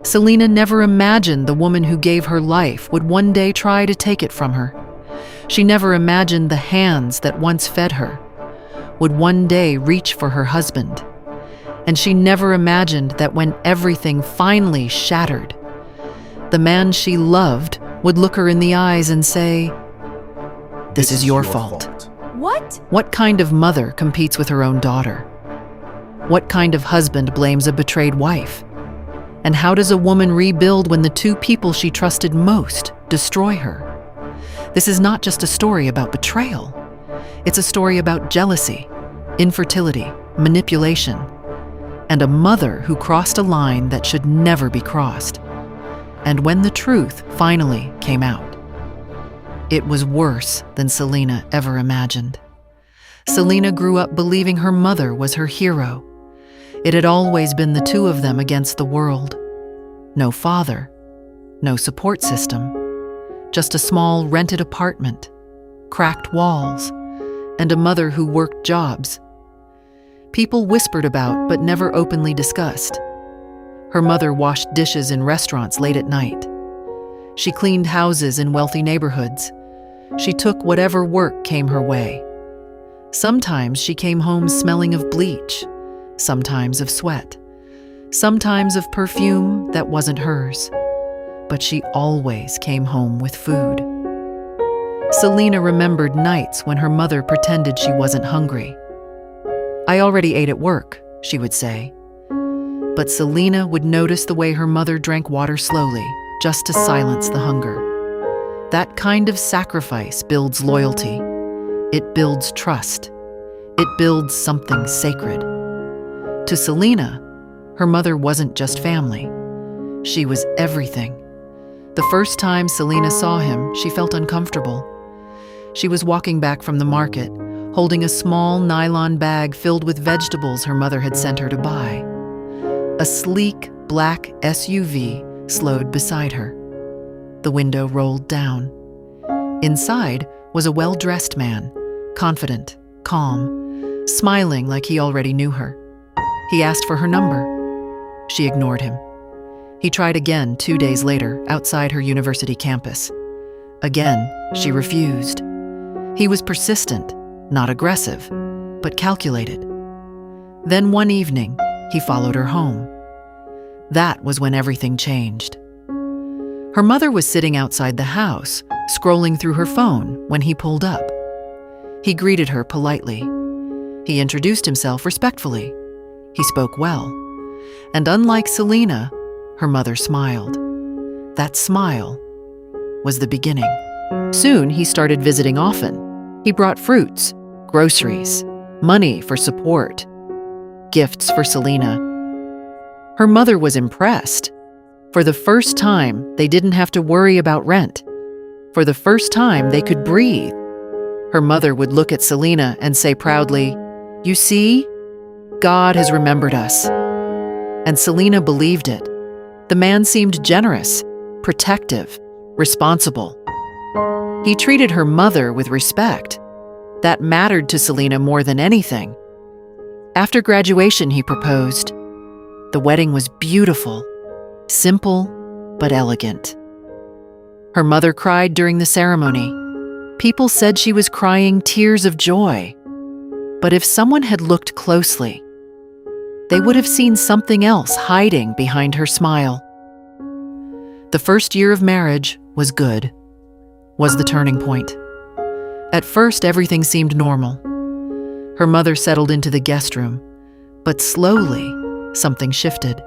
Selena never imagined the woman who gave her life would one day try to take it from her. She never imagined the hands that once fed her would one day reach for her husband. And she never imagined that when everything finally shattered, the man she loved would look her in the eyes and say, "This is your fault." What? What kind of mother competes with her own daughter? What kind of husband blames a betrayed wife? And how does a woman rebuild when the two people she trusted most destroy her? This is not just a story about betrayal. It's a story about jealousy, infertility, manipulation, and a mother who crossed a line that should never be crossed. And when the truth finally came out, it was worse than Selena ever imagined. Selena grew up believing her mother was her hero. It had always been the two of them against the world. No father, no support system, just a small rented apartment, cracked walls, and a mother who worked jobs. People whispered about but never openly discussed. Her mother washed dishes in restaurants late at night. She cleaned houses in wealthy neighborhoods. She took whatever work came her way. Sometimes she came home smelling of bleach, sometimes of sweat, sometimes of perfume that wasn't hers. But she always came home with food. Selena remembered nights when her mother pretended she wasn't hungry. "I already ate at work," she would say. But Selena would notice the way her mother drank water slowly, just to silence the hunger. That kind of sacrifice builds loyalty. It builds trust. It builds something sacred. To Selena, her mother wasn't just family. She was everything. The first time Selena saw him, she felt uncomfortable. She was walking back from the market, holding a small nylon bag filled with vegetables her mother had sent her to buy. A sleek, black SUV slowed beside her. The window rolled down. Inside was a well-dressed man, confident, calm, smiling like he already knew her. He asked for her number. She ignored him. He tried again 2 days later, outside her university campus. Again, she refused. He was persistent, not aggressive, but calculated. Then one evening, he followed her home. That was when everything changed. Her mother was sitting outside the house, scrolling through her phone when he pulled up. He greeted her politely. He introduced himself respectfully. He spoke well. And unlike Selena, her mother smiled. That smile was the beginning. Soon, he started visiting often. He brought fruits, groceries, money for support, gifts for Selena. Her mother was impressed. For the first time, they didn't have to worry about rent. For the first time, they could breathe. Her mother would look at Selena and say proudly, "You see, God has remembered us." And Selena believed it. The man seemed generous, protective, responsible. He treated her mother with respect. That mattered to Selena more than anything. After graduation, he proposed. The wedding was beautiful, simple but elegant. Her mother cried during the ceremony. People said she was crying tears of joy. But if someone had looked closely, they would have seen something else hiding behind her smile. The first year of marriage was good, was the turning point. At first, everything seemed normal. Her mother settled into the guest room, but slowly, something shifted.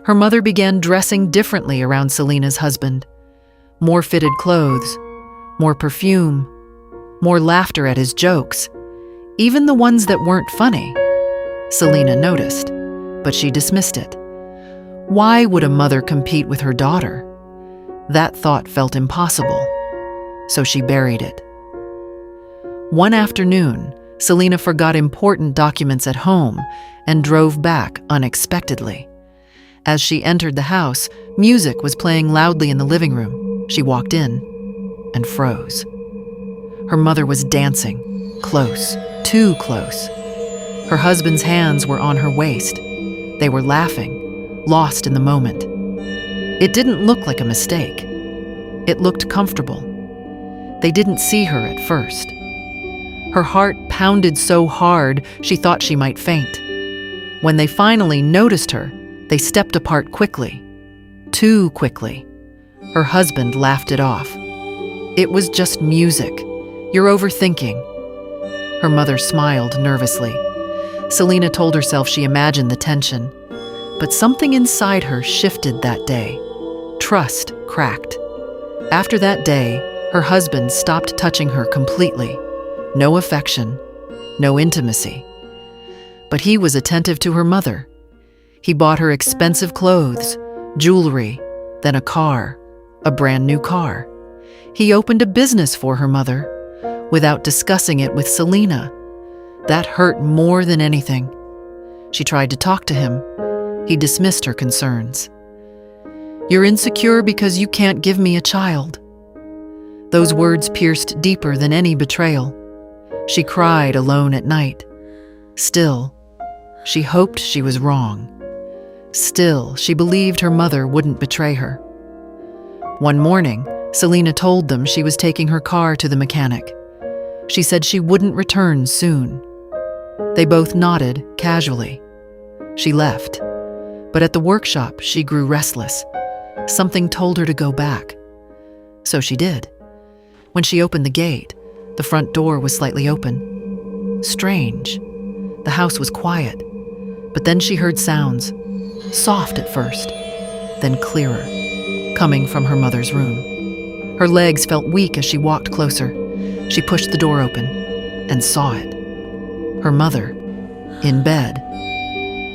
Her mother began dressing differently around Selena's husband. More fitted clothes, more perfume, more laughter at his jokes, even the ones that weren't funny. Selena noticed, but she dismissed it. Why would a mother compete with her daughter? That thought felt impossible, so she buried it. One afternoon, Selena forgot important documents at home and drove back unexpectedly. As she entered the house, music was playing loudly in the living room. She walked in and froze. Her mother was dancing, close, too close. Her husband's hands were on her waist. They were laughing, lost in the moment. It didn't look like a mistake. It looked comfortable. They didn't see her at first. Her heart pounded so hard she thought she might faint. When they finally noticed her, they stepped apart quickly. Too quickly. Her husband laughed it off. "It was just music. You're overthinking." Her mother smiled nervously. Selena told herself she imagined the tension. But something inside her shifted that day. Trust cracked. After that day, her husband stopped touching her completely. No affection, no intimacy. But he was attentive to her mother. He bought her expensive clothes, jewelry, then a car, a brand new car. He opened a business for her mother, without discussing it with Selena. That hurt more than anything. She tried to talk to him. He dismissed her concerns. "You're insecure because you can't give me a child." Those words pierced deeper than any betrayal. She cried alone at night. Still, she hoped she was wrong. Still, she believed her mother wouldn't betray her. One morning, Selena told them she was taking her car to the mechanic. She said she wouldn't return soon. They both nodded casually. She left. But at the workshop, she grew restless. Something told her to go back. So she did. When she opened the gate, the front door was slightly open. Strange. The house was quiet. But then she heard sounds, soft at first, then clearer, coming from her mother's room. Her legs felt weak as she walked closer. She pushed the door open and saw it. Her mother, in bed,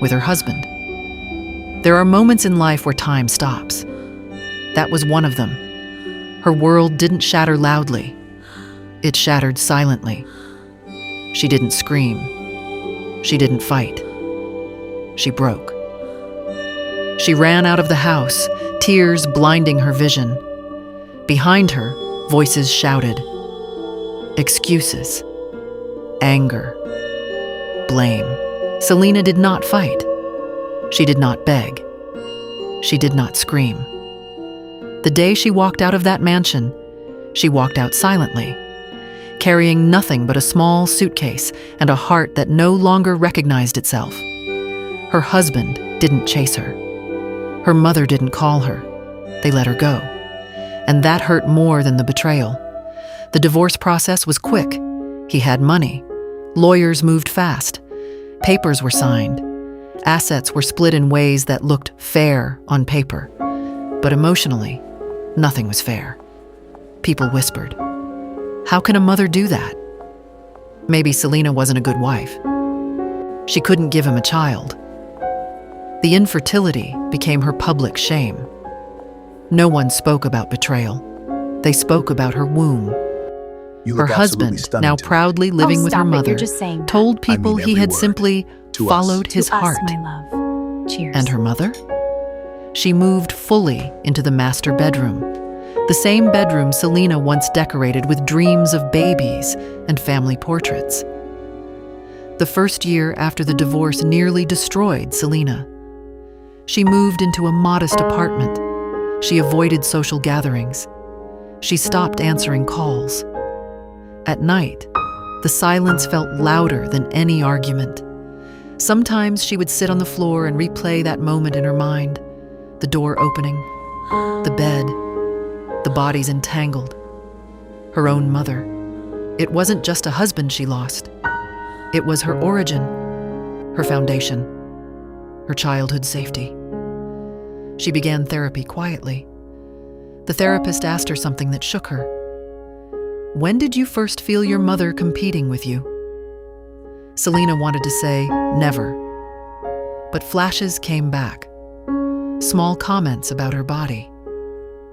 with her husband. There are moments in life where time stops. That was one of them. Her world didn't shatter loudly. It shattered silently. She didn't scream. She didn't fight. She broke. She ran out of the house, tears blinding her vision. Behind her, voices shouted. Excuses. Anger. Blame. Selena did not fight. She did not beg. She did not scream. The day she walked out of that mansion, she walked out silently, carrying nothing but a small suitcase and a heart that no longer recognized itself. Her husband didn't chase her. Her mother didn't call her. They let her go. And that hurt more than the betrayal. The divorce process was quick. He had money. Lawyers moved fast. Papers were signed. Assets were split in ways that looked fair on paper. But emotionally, nothing was fair. People whispered, "How can a mother do that?" Maybe Selena wasn't a good wife. She couldn't give him a child. The infertility became her public shame. No one spoke about betrayal. They spoke about her womb. Her husband, now proudly living with her mother, told people he had simply followed his heart. My love. Cheers. And her mother? She moved fully into the master bedroom, the same bedroom Selena once decorated with dreams of babies and family portraits. The first year after the divorce nearly destroyed Selena. She moved into a modest apartment. She avoided social gatherings. She stopped answering calls. At night, the silence felt louder than any argument. Sometimes she would sit on the floor and replay that moment in her mind. The door opening, the bed, the bodies entangled. Her own mother. It wasn't just a husband she lost. It was her origin, her foundation, her childhood safety. She began therapy quietly. The therapist asked her something that shook her. "When did you first feel your mother competing with you?" Selena wanted to say, never. But flashes came back. Small comments about her body.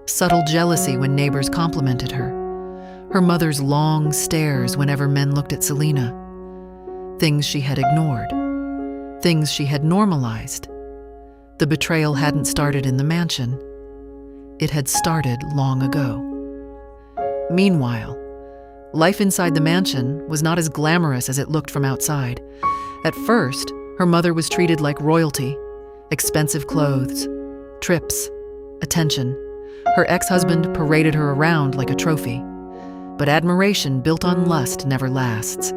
Subtle jealousy when neighbors complimented her. Her mother's long stares whenever men looked at Selena. Things she had ignored. Things she had normalized. The betrayal hadn't started in the mansion. It had started long ago. Meanwhile, life inside the mansion was not as glamorous as it looked from outside. At first, her mother was treated like royalty. Expensive clothes, trips, attention. Her ex-husband paraded her around like a trophy. But admiration built on lust never lasts.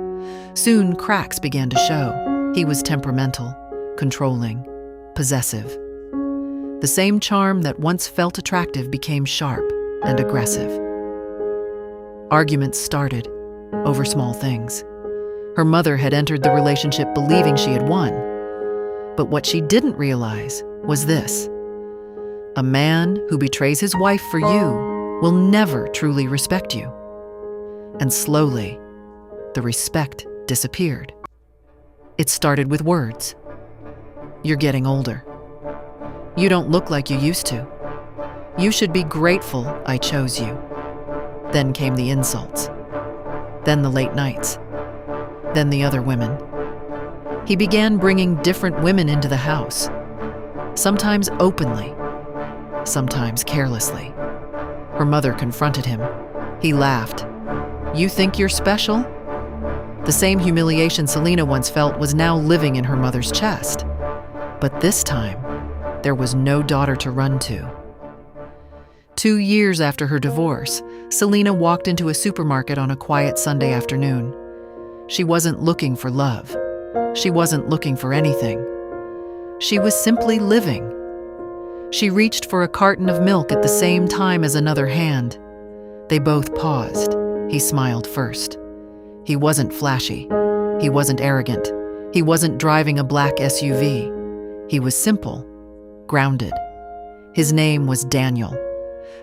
Soon, cracks began to show. He was temperamental, controlling, possessive. The same charm that once felt attractive became sharp and aggressive. Arguments started over small things. Her mother had entered the relationship believing she had won. But what she didn't realize was this: a man who betrays his wife for you will never truly respect you. And slowly, the respect disappeared. It started with words. You're getting older. You don't look like you used to. You should be grateful I chose you. Then came the insults. Then the late nights. Then the other women. He began bringing different women into the house, sometimes openly, sometimes carelessly. Her mother confronted him. He laughed. You think you're special? The same humiliation Selena once felt was now living in her mother's chest. But this time, there was no daughter to run to. 2 years after her divorce, Selena walked into a supermarket on a quiet Sunday afternoon. She wasn't looking for love. She wasn't looking for anything. She was simply living. She reached for a carton of milk at the same time as another hand. They both paused. He smiled first. He wasn't flashy. He wasn't arrogant. He wasn't driving a black SUV. He was simple, grounded. His name was Daniel.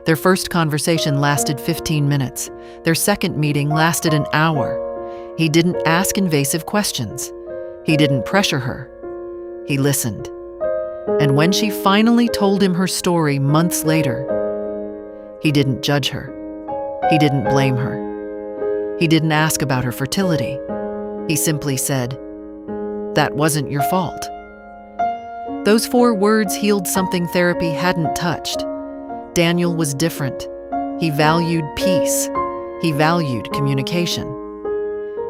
Their first conversation lasted 15 minutes. Their second meeting lasted an hour. He didn't ask invasive questions. He didn't pressure her. He listened. And when she finally told him her story months later, he didn't judge her. He didn't blame her. He didn't ask about her fertility. He simply said, "That wasn't your fault." Those 4 words healed something therapy hadn't touched. Daniel was different. He valued peace. He valued communication.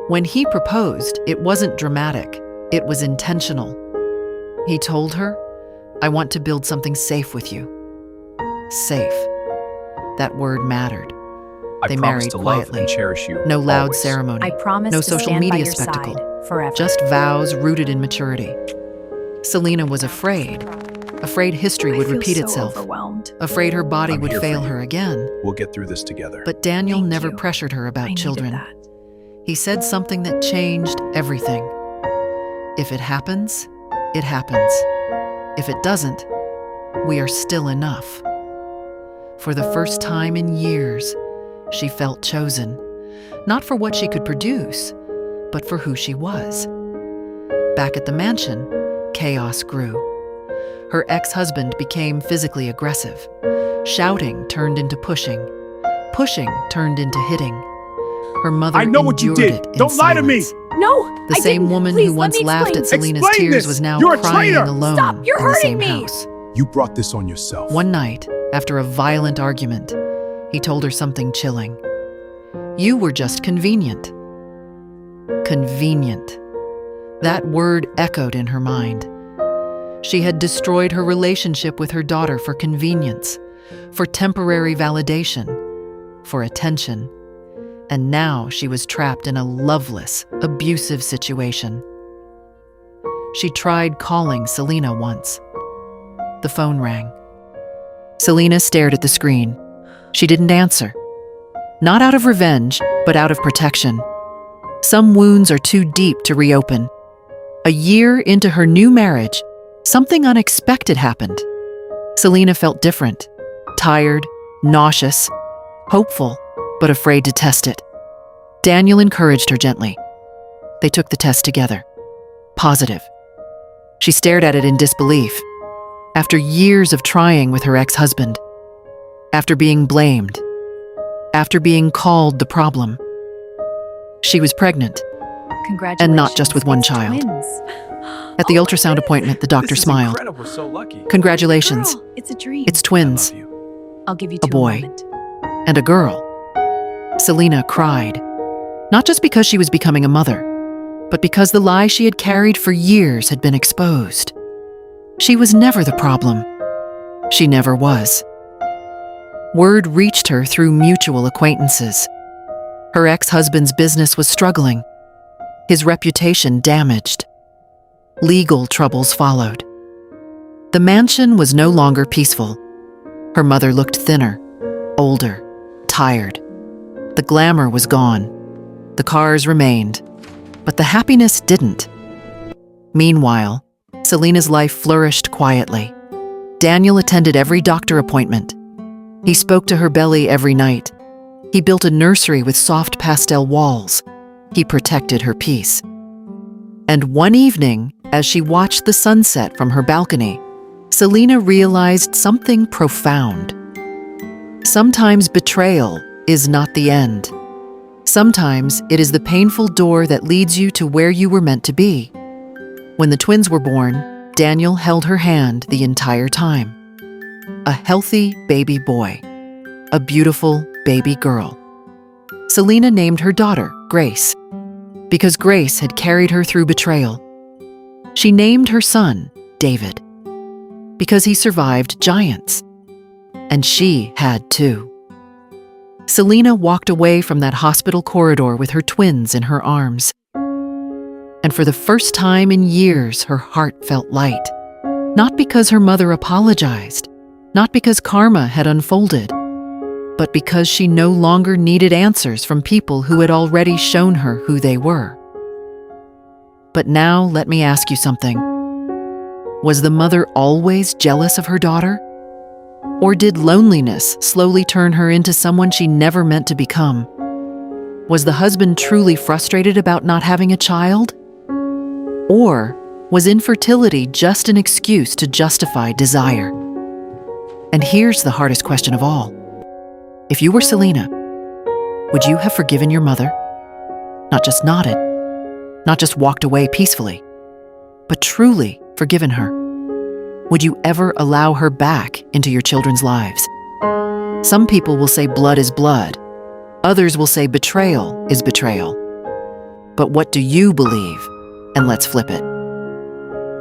When he proposed, it wasn't dramatic. It was intentional. He told her, "I want to build something safe with you." Safe. That word mattered. They married quietly. No loud ceremony. I promise no to social stand by media your spectacle. side forever. Just vows rooted in maturity. Selena was afraid. Afraid history would repeat itself. Overwhelmed. Afraid her body I'm would here for fail you. her again. We'll get through this together. But Daniel Thank never you. pressured her I about needed children. that. He said something that changed everything. If it happens, it happens. If it doesn't, we are still enough. For the first time in years, she felt chosen, not for what she could produce, but for who she was. Back at the mansion, chaos grew. Her ex-husband became physically aggressive. Shouting turned into pushing. Pushing turned into hitting. Her mother I know what you endured did. it in Don't lie to me. silence. No, The I same didn't. woman Please, who let once me laughed explain. at Selena's Explain tears this. was now You're a crying traitor. alone Stop. You're in the hurting same me. house. You brought this on yourself. One night, after a violent argument, he told her something chilling. You were just convenient. Convenient. That word echoed in her mind. She had destroyed her relationship with her daughter for convenience, for temporary validation, for attention. And now she was trapped in a loveless, abusive situation. She tried calling Selena once. The phone rang. Selena stared at the screen. She didn't answer. Not out of revenge, but out of protection. Some wounds are too deep to reopen. A year into her new marriage, something unexpected happened. Selena felt different, tired, nauseous, hopeful, but afraid to test it. Daniel encouraged her gently. They took the test together. Positive. She stared at it in disbelief. After years of trying with her ex-husband, after being blamed, after being called the problem, she was pregnant. Congratulations. And not just with one It's child. twins. At the Oh my ultrasound goodness. appointment, the doctor This is smiled. incredible. We're so lucky. Congratulations. Girl, it's a dream. It's I twins, love you. I'll give you a two boy. moment. and a girl. Selena cried, not just because she was becoming a mother, but because the lie she had carried for years had been exposed. She was never the problem. She never was. Word reached her through mutual acquaintances. Her ex-husband's business was struggling, his reputation damaged. Legal troubles followed. The mansion was no longer peaceful. Her mother looked thinner, older, tired. The glamour was gone. The cars remained, but the happiness didn't. Meanwhile, Selena's life flourished quietly. Daniel attended every doctor appointment. He spoke to her belly every night. He built a nursery with soft pastel walls. He protected her peace. And one evening, as she watched the sunset from her balcony, Selena realized something profound. Sometimes betrayal is not the end. Sometimes it is the painful door that leads you to where you were meant to be. When the twins were born, Daniel held her hand the entire time. A healthy baby boy, a beautiful baby girl. Selena named her daughter Grace, because Grace had carried her through betrayal. She named her son David, because he survived giants. And she had too. Selena walked away from that hospital corridor with her twins in her arms. And for the first time in years, her heart felt light. Not because her mother apologized, not because karma had unfolded, but because she no longer needed answers from people who had already shown her who they were. But now let me ask you something. Was the mother always jealous of her daughter? Or did loneliness slowly turn her into someone she never meant to become? Was the husband truly frustrated about not having a child? Or was infertility just an excuse to justify desire? And here's the hardest question of all. If you were Selena, would you have forgiven your mother? Not just nodded, not just walked away peacefully, but truly forgiven her? Would you ever allow her back into your children's lives? Some people will say blood is blood. Others will say betrayal is betrayal. But what do you believe? And let's flip it.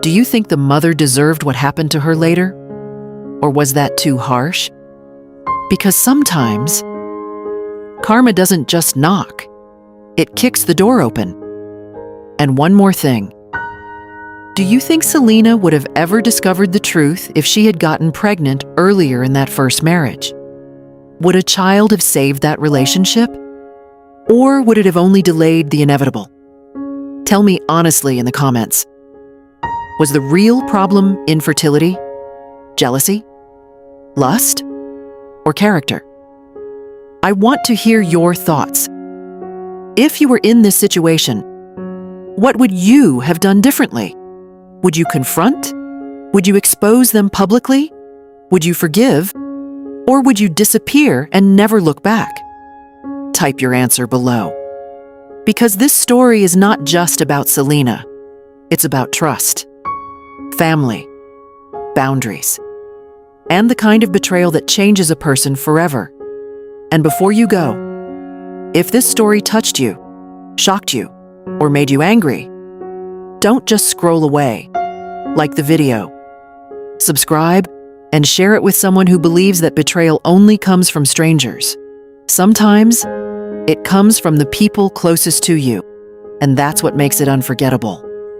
Do you think the mother deserved what happened to her later? Or was that too harsh? Because sometimes, karma doesn't just knock. It kicks the door open. And one more thing. Do you think Selena would have ever discovered the truth if she had gotten pregnant earlier in that first marriage? Would a child have saved that relationship? Or would it have only delayed the inevitable? Tell me honestly in the comments. Was the real problem infertility, jealousy, lust, or character? I want to hear your thoughts. If you were in this situation, what would you have done differently? Would you confront? Would you expose them publicly? Would you forgive? Or would you disappear and never look back? Type your answer below. Because this story is not just about Selena. It's about trust, family, boundaries, and the kind of betrayal that changes a person forever. And before you go, if this story touched you, shocked you, or made you angry, don't just scroll away. Like the video, subscribe, and share it with someone who believes that betrayal only comes from strangers. Sometimes, it comes from the people closest to you, and that's what makes it unforgettable.